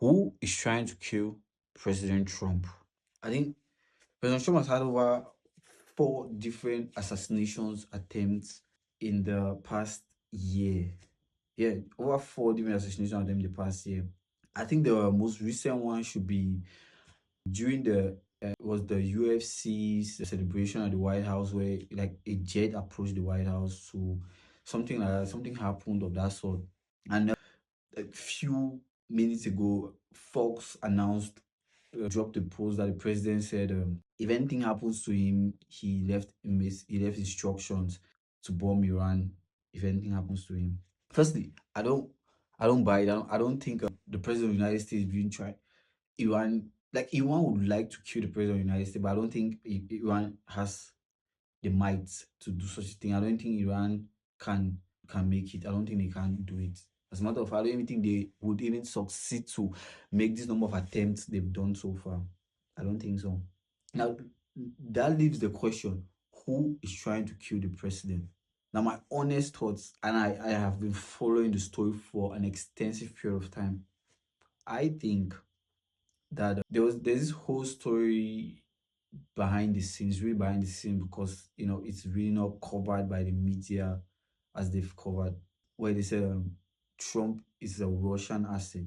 Who is trying to kill President Trump? I think President Trump has had over 4 different assassinations attempts in the past year. Yeah, over 4 different assassination attempts in the past year. I think the most recent one should be during the was the UFC's celebration at the White House, where like a jet approached the White House. So something like that, something happened of that sort. And a few minutes ago, Fox announced, dropped a post that the president said, if anything happens to him, he left instructions to bomb Iran. If anything happens to him, firstly, I don't buy it. I don't think the president of the United States being try Iran. Like Iran would like to kill the president of the United States, but I don't think Iran has the might to do such a thing. I don't think Iran can make it. I don't think they can do it. As a matter of fact, I don't even think they would even succeed to make this number of attempts they've done so far. I don't think so. Now that leaves the question: who is trying to kill the president? Now, my honest thoughts, and I have been following the story for an extensive period of time. I think that there's this whole story behind the scenes, really behind the scenes, because it's really not covered by the media as they've covered, where they said Trump is a Russian asset,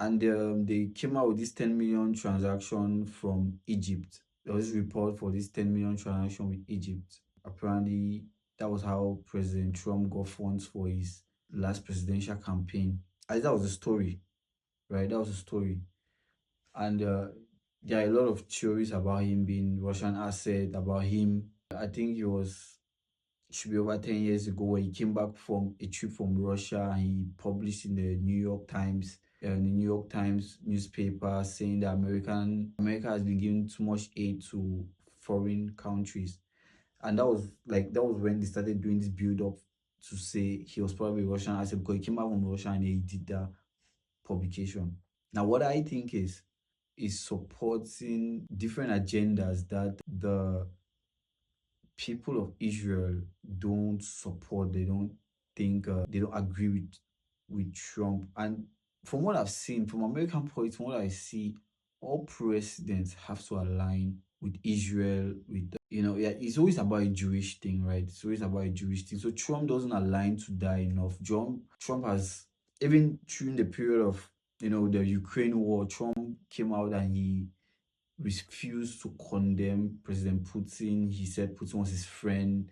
and they came out with this 10 million transaction from Egypt. There was this report for this 10 million transaction with Egypt. Apparently, that was how President Trump got funds for his last presidential campaign. And that was the story, right? That was the story. And there are a lot of theories about him being Russian asset, about him. I think should be over 10 years ago, where he came back from a trip from Russia, and he published in the New York Times, newspaper, saying that America has been giving too much aid to foreign countries. And that was when they started doing this build up to say he was probably Russian asset, because he came back from Russia and he did that publication. Now, what I think is supporting different agendas that the people of Israel don't support. They don't think, they don't agree with Trump. And from what I've seen from American politics, from what I see, all presidents have to align with Israel. With yeah, it's always about a Jewish thing, right? It's always about a Jewish thing. So Trump doesn't align to that enough. Trump has, even during the period of the Ukraine war, Trump came out and he refused to condemn President Putin. He said Putin was his friend.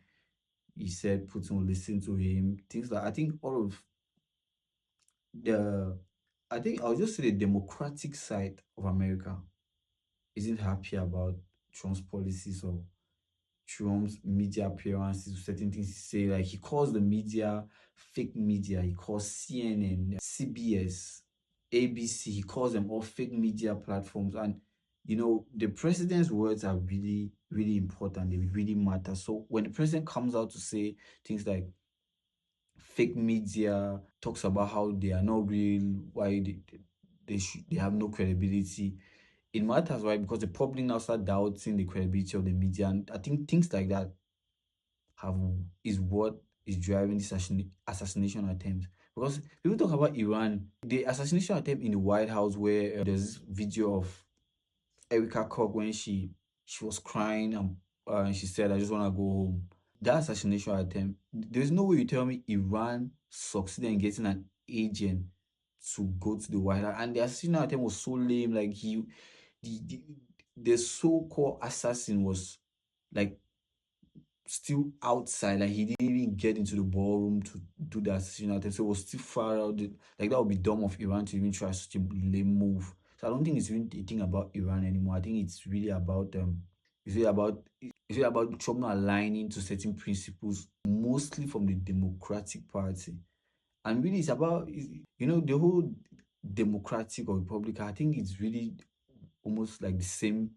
He said Putin would listen to him. Things like, I think all of the I think I'll just say the democratic side of America isn't happy about Trump's policies or Trump's media appearances, certain things he say. Like, he calls the media fake media. He calls CNN, CBS, ABC. He calls them all fake media platforms. And the president's words are really, really important. They really matter. So when the president comes out to say things like fake media, talks about how they are not real, why they have no credibility, it matters, right? Because the public now start doubting the credibility of the media. And I think things like that have is what is driving this assassination attempt. Because people talk about Iran, the assassination attempt in the White House, where there's this video of Erica Koch when she was crying, and she said, "I just want to go home." That assassination attempt, there's no way you tell me Iran succeeded in getting an agent to go to the White House, and the assassination attempt was so lame. Like, the, the, the so-called assassin was like still outside. Like, he didn't even get into the ballroom to do the assassination attempt, so it was still far out. Like, that would be dumb of Iran to even try such a lame move. So I don't think it's really a thing about Iran anymore. I think it's really about Trump not aligning to certain principles, mostly from the Democratic Party. And really, it's about the whole Democratic or Republican. I think it's really almost like the same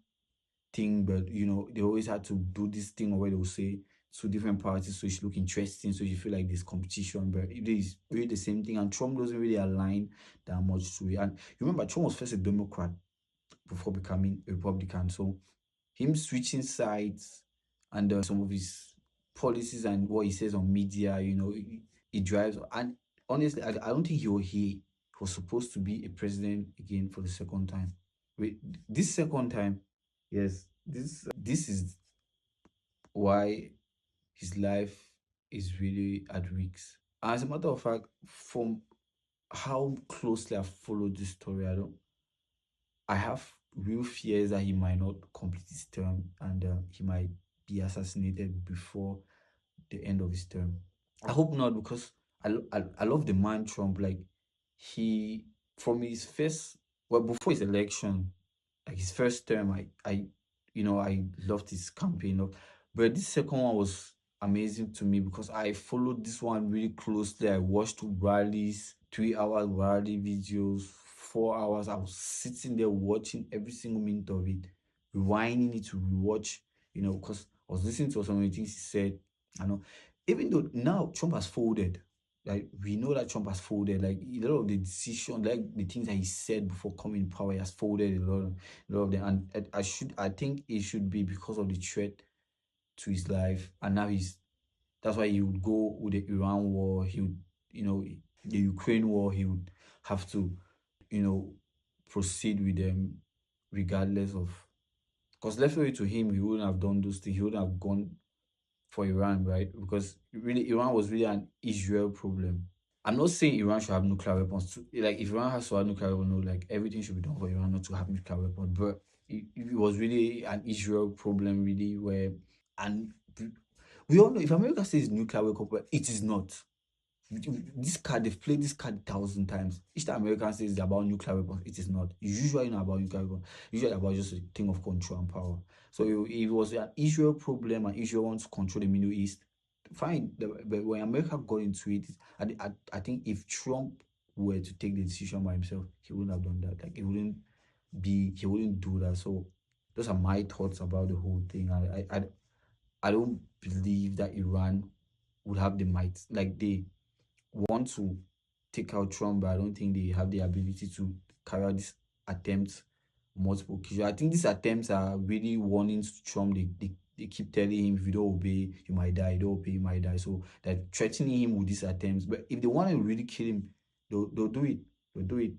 thing, but they always had to do this thing where they'll say two different parties, so it should look interesting, so you feel like there's competition, but it is really the same thing. And Trump doesn't really align that much to it. And you remember, Trump was first a Democrat before becoming a Republican. So him switching sides, and some of his policies and what he says on media, it drives. And honestly, I don't think was supposed to be a president again for the second time. Wait, this second time, yes, this is why his life is really at risk. As a matter of fact, from how closely I've followed this story, I have real fears that he might not complete his term and he might be assassinated before the end of his term. I hope not, because I love the man Trump. Like, he, from his first, well, before his election, like his first term, I loved his campaign. But this second one was amazing to me because I followed this one really closely. I watched rallies, 3 hour rally videos, 4 hours. I was sitting there watching every single minute of it, rewinding it to rewatch, because I was listening to some of the things he said. I know, even though now Trump has folded, like we know that Trump has folded, like a lot of the decision, like the things that he said before coming in power, he has folded a lot of them. And I think it should be because of the threat to his life. And now that's why he would go with the Iran war. He would, the Ukraine war. He would have to, proceed with them regardless of. Because left away to him, he wouldn't have done those things. He wouldn't have gone for Iran, right? Because really, Iran was really an Israel problem. I'm not saying Iran should have nuclear weapons. Like, if Iran has to have nuclear weapons, no, like everything should be done for Iran not to have nuclear weapons. But it was really an Israel problem, really, where, and we all know, if America says nuclear weapon, it is not. This card, they've played this card 1,000 times. Each time American says it's about nuclear weapons, it is not. It's usually not about nuclear weapons. Usually about just a thing of control and power. So if it was an Israel problem and Israel wants to control the Middle East, fine. But when America got into it, I think if Trump were to take the decision by himself, he wouldn't have done that. Like, he wouldn't do that. So those are my thoughts about the whole thing. I don't believe that Iran would have the might. Like, they want to take out Trump, but I don't think they have the ability to carry out this attempt multiple occasions. I think these attempts are really warnings to Trump. They keep telling him, if you don't obey, you might die. You don't obey, you might die. So they're threatening him with these attempts. But if they want to really kill him, they'll do it. They'll do it.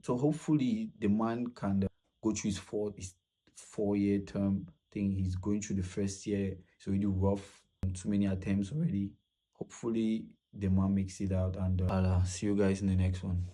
So hopefully the man can go through his 4 year term thing. He's going through the first year. It's already rough. Too many attempts already. Hopefully the man makes it out, and I'll see you guys in the next one.